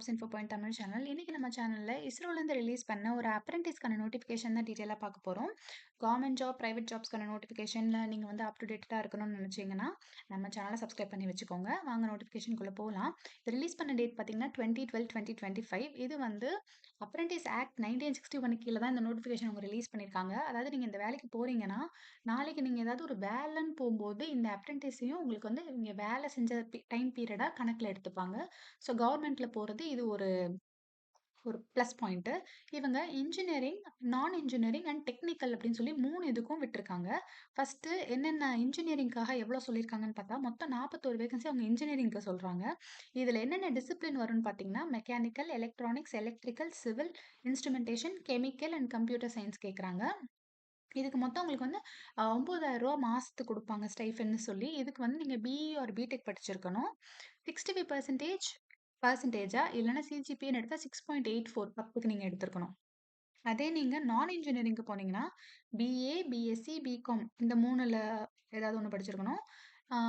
Jobs info point Tamil channel. இன்னைக்கு நம்ம சேனல்ல இஸ்ரோலேருந்து ரிலீஸ் பண்ண ஒரு அப்ரெண்டிஸ்க்கான நோட்டிஃபிகேஷன் தான் டீட்டெயிலாக பார்க்க போகிறோம். கவர்மெண்ட் ஜாப், பிரைவேட் ஜாப்ஸ்க்கான நோட்டிஃபிகேஷனில் நீங்கள் வந்து அப் டு டேட்டாக இருக்கணும்னு நினச்சிங்கன்னா நம்ம சேனலை சப்ஸ்கிரைப் பண்ணி வச்சுக்கோங்க. வாங்க நோட்டிஃபிகேஷனுக்குள்ளே போகலாம். இது ரிலீஸ் பண்ண டேட் பார்த்தீங்கன்னா 20/12/2025. இது வந்து அப்ரெண்டிஸ் ஆக்ட் 1961 கீழே தான் இந்த நோட்டிஃபிகேஷன் அவங்க ரிலீஸ் பண்ணியிருக்காங்க. அதாவது நீங்கள் இந்த வேலைக்கு போகிறீங்கன்னா நாளைக்கு நீங்கள் ஏதாவது ஒரு வேலைன்னு போகும்போது இந்த அப்ரெண்டிஸையும் உங்களுக்கு வந்து இங்கே வேலை செஞ்ச டைம் பீரியடாக கணக்கில் எடுத்துப்பாங்க. ஸோ கவர்மெண்ட்ல போறது இது ஒரு ஒரு ப்ளஸ் பாயிண்ட்டு. இவங்க இன்ஜினியரிங், நான் இன்ஜினியரிங் அண்ட் டெக்னிக்கல் அப்படின்னு சொல்லி 3 இதுக்கும் விட்டுருக்காங்க. ஃபர்ஸ்ட்டு என்னென்ன இன்ஜினியரிங்காக எவ்வளோ சொல்லியிருக்காங்கன்னு பார்த்தா, மொத்தம் 41 வேகன்சி அவங்க இன்ஜினியரிங்க்கு சொல்றாங்க. இதில என்னென்ன டிசிப்ளின் வரும்னு பார்த்தீங்கன்னா, mechanical, electronics, electrical, civil, instrumentation, chemical and computer science கேட்குறாங்க. இதுக்கு மொத்தம் உங்களுக்கு வந்து ரூ. 9,000 மாசத்துக்கு குடுப்பாங்க ஸ்டைஃபன்னு சொல்லி. இதுக்கு வந்து நீங்க பிஇ ஆர் பிடெக் படிச்சிருக்கணும். 65% பெர்சன்டேஜா இல்லன்னா சிஜிபிஏன்னு எடுத்தா 6.84 10க்கு நீங்க எடுத்திருக்கணும். அதே நீங்க நான் இன்ஜினியரிங்க்கு போனீங்கன்னா, பிஏ, பிஎஸ்சி, பிகாம் இந்த 3ல ஏதாவது ஒண்ணு படிச்சிருக்கணும்.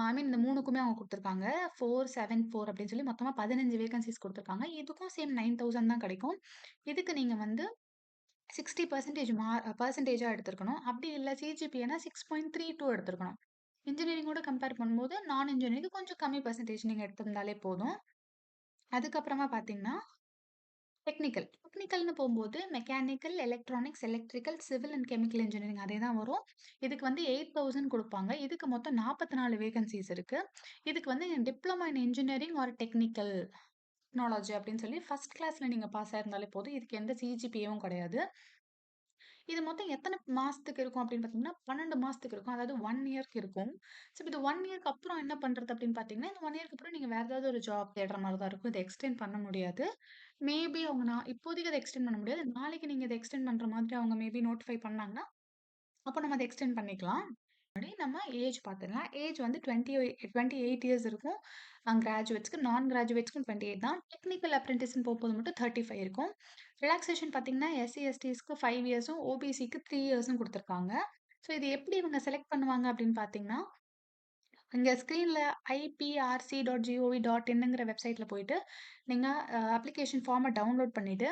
ஐ மீன் இந்த 3க்குமே அவங்க குடுத்துருக்காங்க. 474 அப்படின்னு சொல்லி மொத்தமா 15 வேகன்சிஸ் குடுத்துருக்காங்க. இதுக்கும் சேம் 9,000 தான் கிடைக்கும். இதுக்கு நீங்க வந்து 60% பெர்சன்டேஜா எடுத்திருக்கணும். அப்படி இல்ல சிஜிபிஏன்னா 6.32 எடுத்திருக்கணும். இன்ஜினியரிங்கோட கம்பேர் பண்ணும்போது, நான் இன்ஜினியரிங்க்கு கொஞ்சம் கம்மி பெர்சன்டேஜ் நீங்க எடுத்திருந்தாலே போதும். அதுக்கப்புறமா பார்த்தீங்கன்னா, டெக்னிக்கல். டெக்னிக்கல்னு போம்போது mechanical, electronics, electrical, civil and chemical engineering அதே தான் வரும். இதுக்கு வந்து 8,000 குடுப்பாங்க. இதுக்கு மொத்தம் 44 வேகன்சிஸ் இருக்கு. இதுக்கு வந்து diploma in engineering or technical technology அப்படின்னு சொல்லி ஃபர்ஸ்ட் கிளாஸ்ல நீங்க பாஸ் ஆயிருந்தாலே போதும். இதுக்கு எந்த சிஜிபிஏவும் கிடையாது. இது மொத்தம் எத்தன மாசத்துக்கு இருக்கும் அப்படின்னு பார்த்தீங்கன்னா, 12 மாசத்துக்கு இருக்கும். அதாவது 1 இயர்க்கு இருக்கும். ஸோ இது 1 இயர்க்கு அப்புறம் என்ன பண்றது அப்படின்னு பார்த்தீங்கன்னா, இந்த 1 இயர்க்கு அப்புறம் நீங்க வேற ஏதாவது ஒரு ஜாப் தேடுற மாரி தான் இருக்கும். இத எக்ஸ்டெண்ட் பண்ண முடியாது. மேபி அவங்க இப்போதைக்கு அத எக்ஸ்டெண்ட் பண்ண முடியாது. நாளைக்கு நீங்க இத எக்ஸ்டெண்ட் பண்ற மாதிரி அவங்க மேபி நோட்டிஃபை பண்ணாங்கன்னா, அப்ப நம்ம அத எக்ஸ்டெண்ட் பண்ணிக்கலாம். நம்ம ஏஜ் பார்த்துடலாம். ஏஜ் வந்து 28 இயர்ஸ் இருக்கும். கிராஜுவேட்ஸ்க்கு. நான் கிராஜுவேட்ஸ்க்கும் 28 தான். டெக்னிக்கல் அப்ரென்டிஸ்ன்னு போகும்போது மட்டும் 35 இருக்கும். ரிலாக்சேஷன் பார்த்தீங்கன்னா, எஸ்சி, எஸ்டிஸ்க்கு 5 இயர்ஸும், ஓபிசிக்கு 3 இயர்ஸும் குடுத்துருக்காங்க. ஸோ இது எப்படி இவங்க செலக்ட் பண்ணுவாங்க அப்படின்னு பார்த்தீங்கன்னா, இங்க ஸ்க்ரீன்ல iprc.gov.inங்கிற வெப்சைட்ல போயிட்டு, நீங்க அப்ளிகேஷன் ஃபார்ம டவுன்லோட் பண்ணிட்டு,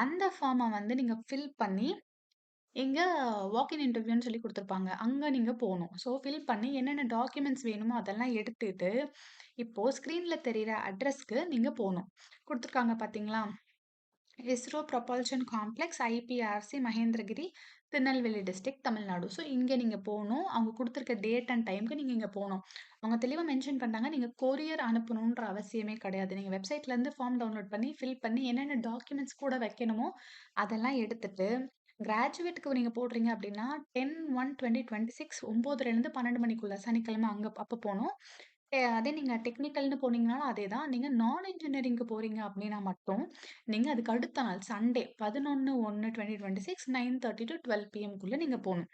அந்த ஃபார்ம வந்து நீங்க ஃபில் பண்ணி இங்க வாக்-இன் இன்டர்வியூன்னு சொல்லி குடுத்துருப்பாங்க. அங்க நீங்க போணும். ஸோ ஃபில் பண்ணி என்னென்ன டாக்குமெண்ட்ஸ் வேணுமோ அதெல்லாம் எடுத்துட்டு, இப்போ ஸ்க்ரீன்ல தெரியிற அட்ரஸ்க்கு நீங்க போணும். குடுத்துருக்காங்க பார்த்தீங்களா? ISRO propulsion complex, IPRC, Mahendragiri, Tirunelveli district, Tamil Nadu. So இங்க நீங்க போணும். அவங்க குடுத்துருக்க டேட் அண்ட் டைம்க்கு நீங்க இங்க போணும். அவங்க தெளிவா மென்ஷன் பண்றாங்க. நீங்க கொரியர் அனுப்பணுன்ற அவசியமே கிடையாது. நீங்க வெப்சைட்லேருந்து ஃபார்ம் டவுன்லோட் பண்ணி, ஃபில் பண்ணி என்னென்ன டாக்குமெண்ட்ஸ் கூட வைக்கணுமோ அதெல்லாம் எடுத்துட்டு, கிராஜுவேட்க்கு நீங்க போடுறீங்க அப்படின்னா 10/1/2026 9:00லேருந்து 12 மணிக்குள்ள சனிக்கிழமை அப்ப போணும். அதே நீங்க டெக்னிக்கல்னு போனீங்கனாலும் அதேதான். நீங்க நான் இன்ஜினியரிங்க்கு போறீங்க அப்படின்னா மட்டும், நீங்க அதுக்கு அடுத்த நாள் சண்டே 11/1/2026 9:30 to 12 பிஎம்க்குள்ள நீங்க போணும்.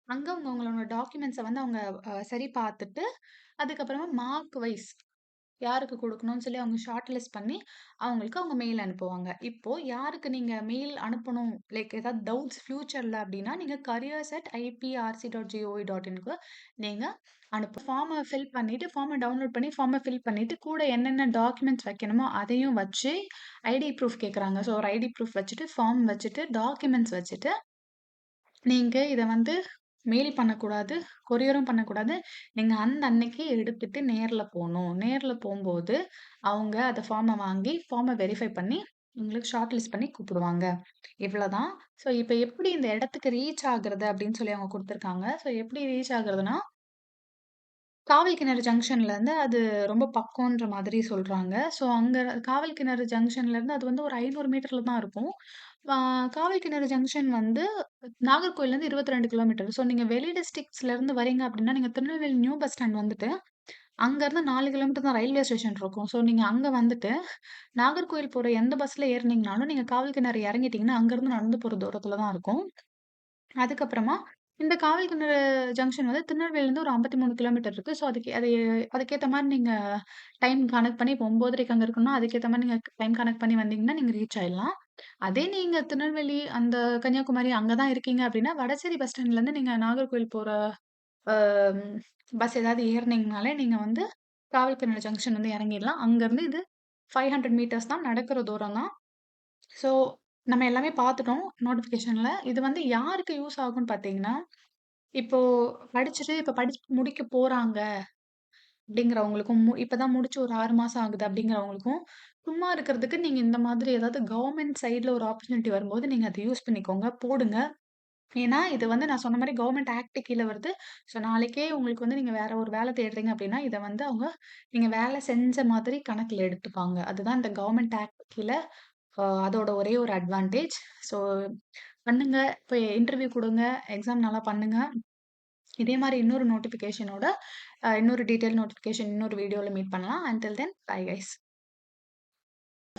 அங்க உங்களோட டாக்குமெண்ட்ஸ வந்து அவங்க சரி பார்த்துட்டு, அதுக்கப்புறமா மார்க் வைஸ் யாருக்கு குடுக்கணும்னு சொல்லி அவங்க ஷார்ட் லிஸ்ட் பண்ணி, அவங்களுக்கு அவங்க மெயில் அனுப்புவாங்க. இப்போ யாருக்கு நீங்க மெயில் அனுப்பணும், லைக் ஏதாவது டவுட்ஸ் ஃபியூச்சர்ல அப்டின்னா, நீங்க careers@iprc.gov.inக்கு நீங்க ஃபார்ம ஃபில் பண்ணிட்டு, ஃபார்ம டவுன்லோட் பண்ணி, ஃபார்ம ஃபில் பண்ணிட்டு, கூட என்னென்ன டாக்குமெண்ட்ஸ் வைக்கணுமோ அதையும் வச்சு, ஐடி ப்ரூஃப் கேட்குறாங்க. ஸோ ஒரு ஐடி ப்ரூஃப் வச்சுட்டு, ஃபார்ம் வச்சுட்டு, டாக்குமெண்ட்ஸ் வச்சுட்டு, நீங்க இத வந்து மெயில் பண்ணக்கூடாது, கொரியரும் பண்ணக்கூடாது. நீங்க அந்த அன்னைக்கு எடுத்துட்டு நேர்ல போணும். நேர்ல போம்போது, அவங்க அத ஃபார்ம வாங்கி, ஃபார்ம வெரிஃபை பண்ணி, உங்களுக்கு ஷார்ட் லிஸ்ட் பண்ணி கூப்பிடுவாங்க. இவ்வளதான். ஸோ இப்ப எப்படி இந்த இடத்துக்கு ரீச் ஆகுறது அப்படின்னு சொல்லி அவங்க குடுத்துருக்காங்க. ஸோ எப்படி ரீச் ஆகுறதுன்னா, காவல் கிணறு ஜங்ஷன்லேருந்து அது ரொம்ப பக்கம்ன்ற மாதிரி சொல்றாங்க. ஸோ அங்க காவல் கிணறு ஜங்ஷன்லேருந்து அது வந்து ஒரு 500 மீட்டர்ல தான் இருக்கும். ஆ காவல் கிணறு ஜங்ஷன் வந்து நாகர்கோயில்லேருந்து 22 கிலோமீட்டர். ஸோ நீங்க வெளி டிஸ்ட்ரிக்ட்ஸ்லேருந்து வரீங்க அப்படின்னா, நீங்க திருநெல்வேலி நியூ பஸ் ஸ்டாண்ட் வந்துட்டு, அங்கருந்து 4 கிலோமீட்டர் தான் ரயில்வே ஸ்டேஷன் இருக்கும். ஸோ நீங்க அங்க வந்துட்டு, நாகர்கோயில் போற எந்த பஸ்ல ஏறுனீங்கனாலும், நீங்க காவல் கிணறு இறங்கிட்டீங்கன்னா, அங்கருந்து நடந்து போற தூரத்துல தான் இருக்கும். அதுக்கப்புறமா இந்த காவல் கிணறு ஜங்ஷன் வந்து திருநெல்வேலிலருந்து ஒரு 53 கிலோமீட்டர் இருக்கு. ஸோ அதுக்கேத்த மாரி நீங்க டைம் கணக்கு பண்ணி இப்போ 9:30க்கு அங்க இருக்கணும்னா, அதுக்கேத்த மாரி நீங்க டைம் கணக்கு பண்ணி வந்தீங்கன்னா, நீங்க ரீச் ஆயிடலாம். அதே நீங்க திருநெல்வேலி, அந்த கன்னியாகுமரி அங்க தான் இருக்கீங்க அப்டின்னா, வடசேரி பஸ் ஸ்டாண்ட்லேருந்து நீங்க நாகர்கோவில் போற அ பஸ் ஏதாவது ஏறுனீங்கனாலே, நீங்க வந்து காவல் கிணறு ஜங்ஷன் வந்து இறங்கிடலாம். அங்கருந்து இது 500 மீட்டர்ஸ் தான் நடக்கிற தூரம் தான். ஸோ நம்ம எல்லாமே பார்த்துட்டோம் நோட்டிஃபிகேஷன்ல. இது வந்து யாருக்கு யூஸ் ஆகும்ன்னு பார்த்தீங்கன்னா, இப்போ படிச்சுட்டு இப்ப படிச்சு முடிக்க போறாங்க அப்படிங்கிறவங்களுக்கும், இப்பதான் முடிச்சு ஒரு 6 மாசம் ஆகுது அப்படிங்கிறவங்களுக்கும், சும்மா இருக்கிறதுக்கு நீங்க இந்த மாதிரி ஏதாவது கவர்ன்மென்ட் சைட்ல ஒரு ஆப்பர்ச்சுனிட்டி வரும்போது நீங்க அத யூஸ் பண்ணிக்கோங்க. போடுங்க. ஏன்னா, இது வந்து நான் சொன்ன மாரி கவர்ன்மென்ட் ஆக்ட் கீழ வருது. ஸோ நாளைக்கே உங்களுக்கு வந்து நீங்க வேற ஒரு வேலை தேடுறீங்க அப்படின்னா, இத வந்து அவங்க நீங்க வேலை செஞ்ச மாதிரி கணக்குல எடுத்துப்பாங்க. அதுதான் இந்த கவர்ன்மென்ட் ஆக்ட் கீழ அதோட ஒரே ஒரு அட்வான்டேஜ். ஸோ பண்ணுங்க. இப்ப இன்டர்வியூ குடுங்க. எக்ஸாம் நல்லா பண்ணுங்க. இதே மாரி இன்னொரு நோட்டிஃபிகேஷனோட இன்னொரு டீட்டெயில் நோட்டிஃபிகேஷன் இன்னொரு வீடியோல மீட் பண்ணலாம். Until then bye guys.